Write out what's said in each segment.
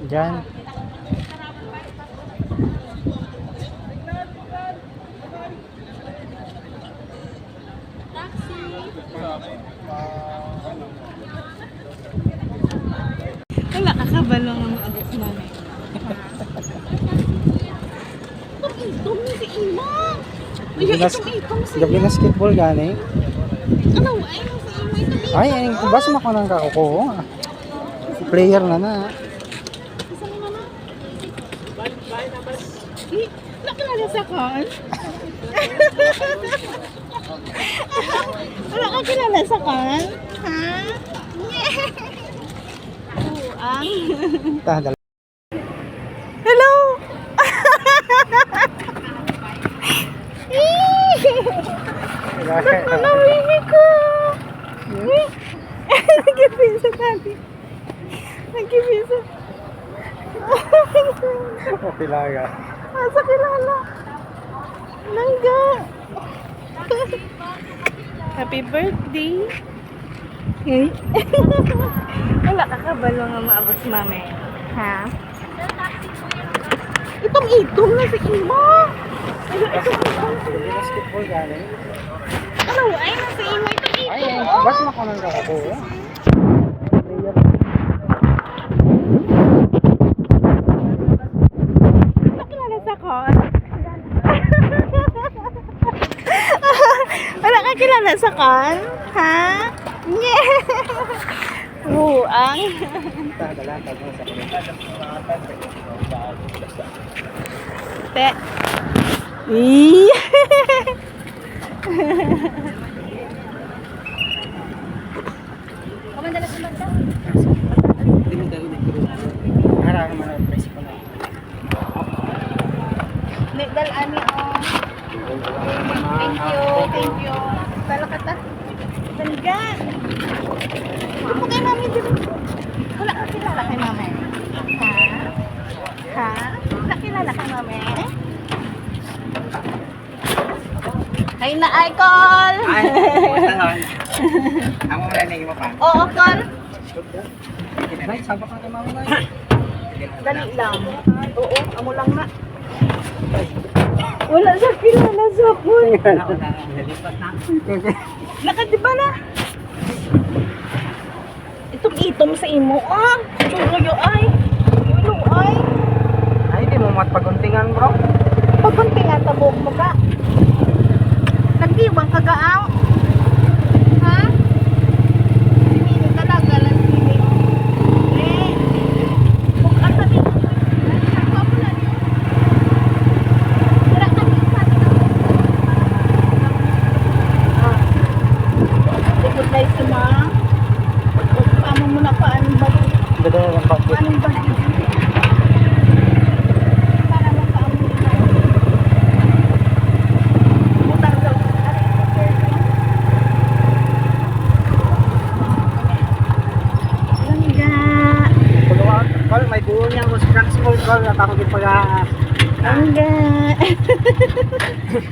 Diyan. Wala kakabalong ang agos namin. Itong na si Ima. Gabi na skateball gani. Ano? Ay, si Ima ito. Ay, ay, basta na ko ng kakuko. Player na na. Isa mo naman. Nakilala sa kan? Wala ka kilala sa kan? Ha? Buang. Tahdal. Hello! Nalawini ko! Nagkipisa natin. Nagkipisa. Okay lang yan. Asa kilala? Nangga! Happy birthday! Hey? Wala ka kabalo nga maabot si mami. Ha? Itong na si Ima! Gabi na skateball gani. Ano? Ay, nasa Ima itong Ay, itong. ay, basta na ko ng kakuko. Player. Nakilala sa kan? Wala ka kilala sa kan? Ha? Yeah! Buang. Tahdal lang mo sa kuno. Te. Ih. Kamandala sa banda. Hindi mo tayo nagturo. Harap naman ang principal na. Nigdal ani oh. Thank you. Talo ka ta. Tangga. Ano kay mami dito? Wala ka kilala kay mami. Ha? Wala kilala kay mami? Hay na ay call. Ay, basta lang. Amo mo na naging pa. Oo, call. Ay, sabak na kay mama na. Dali lang. Oo, amo lang na. Wala sa kilala sa pool. Nalipat na. Nakadiba na. Itom sa imo. Ah, chuyo ay. Ano ay? Ay, di mo matpaguntingan, bro. Pagkunti nga tabog mo ka. Nagdiwang kagaang. Ha? Sinili talaga lang sinili. Kung ka sabi mo, nagpapulan yun. Wala ka din sabi na. Likod na si ma. Paano mo na paano ba? Dada ang pagkut. Paano ba? Para mo paano na. Butang daw. Langga. Puluan, call may buo niya ko sa small call at ako gipaga. Langga.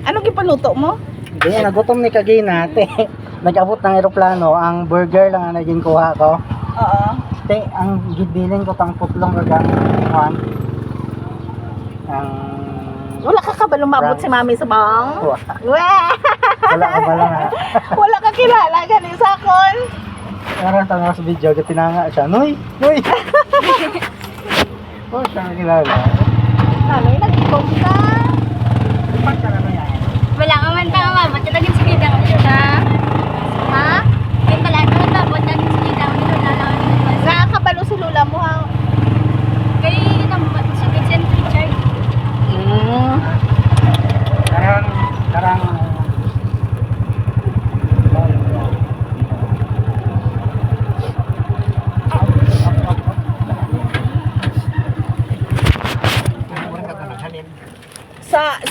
Ano gipaluto mo? Hindi, nagutom ni Kagina, te. Nag-abot ng eroplano, ang burger lang ang naging kuha ko. Oo. Te, ang gibilin ko pang putlong gagang kuhan. Ang Wala ka ka ba lumabot si mami sa bang? Wala. Weh! Wala ka ba lang ha? Wala ka kilala ganin sa kon. Parang tanga sa video, tinanga siya. Noy! Noy! Oh, siya nakilala. Nanay, nag-ibog ka. Ipat ka na yan. Wala ka man tanga mama, talagang sige daw siya. Ha? Kaya pala, ano na po, talagang sige daw nito, lalawan nito. Nakakabalo si Lula mo ha. Kaya yun ang masugid siya ni Richard. Karang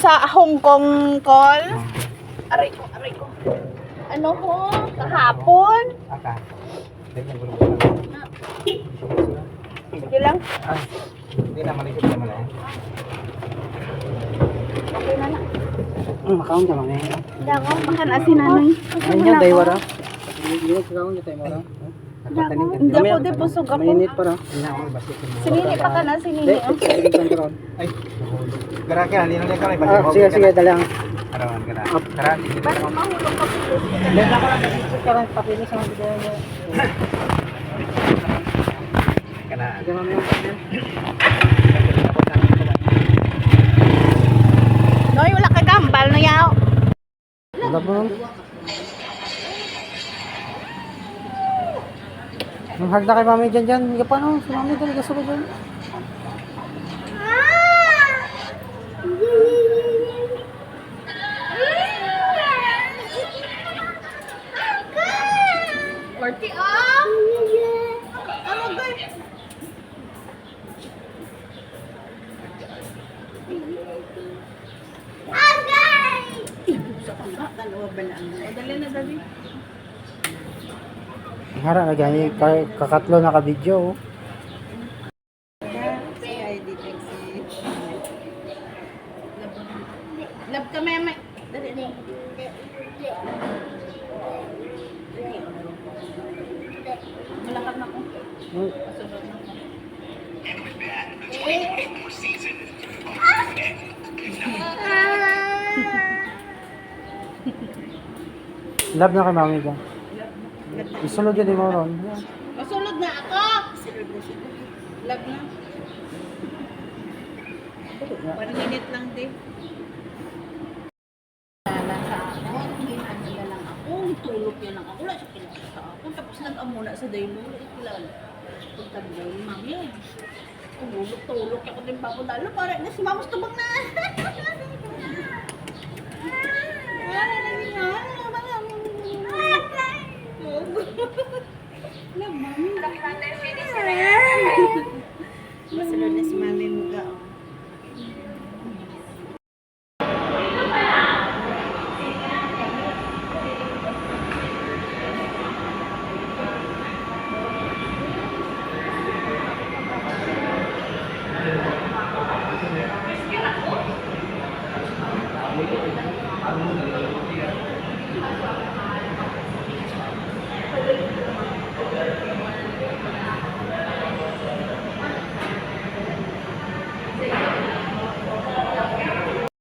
Sa Hong Kong call. Aray ko. Ano ho? Kahapon? Aka. Sige lang. Ay, hindi na malikot naman eh. Okay na na. Makaon ka mga eh. Hindi ako. Makan asin nanay. Ayun yan, daywara. Hindi mo kakaon ka tayo mara. Hindi ako, di busog ako. Mainit pa rin. Sinini pa ka na, sinini. Ay, kara kaya hindi na kaya Ah, sige, sige, dali ang. Arawan kara. Kara. Ba't mahulog ka po? Dali ako lang dito karon papilis ang video niya. Kana. Sige, mami, yung papel. Noy, wala ka gambal na yaw. Wala po. Nung hagda kay mami dyan. Hindi pa no. Si mami dali kasulod dyan. Party ah! Ano guys? Dali na, dali. Hara na ganyan. Kakatlo na ka-video. Oh. Love ka, meme. Dali na. Malakad na ko. Hmm. Kasunod na ko. Love na kay mami dyan. Isulod yun mo ron. Kasunod na ako. Love na. 1 minute lang din. Wala sa ako. Hinanila lang ako. Tulog yan lang ako. Wala siya kilala sa ako. Tapos nag-amuna sa daylo. Kilala. Pagtabi ni mami. Tulog ako din pa ako dalo. Para na si mamos tabang na. Wala na niya.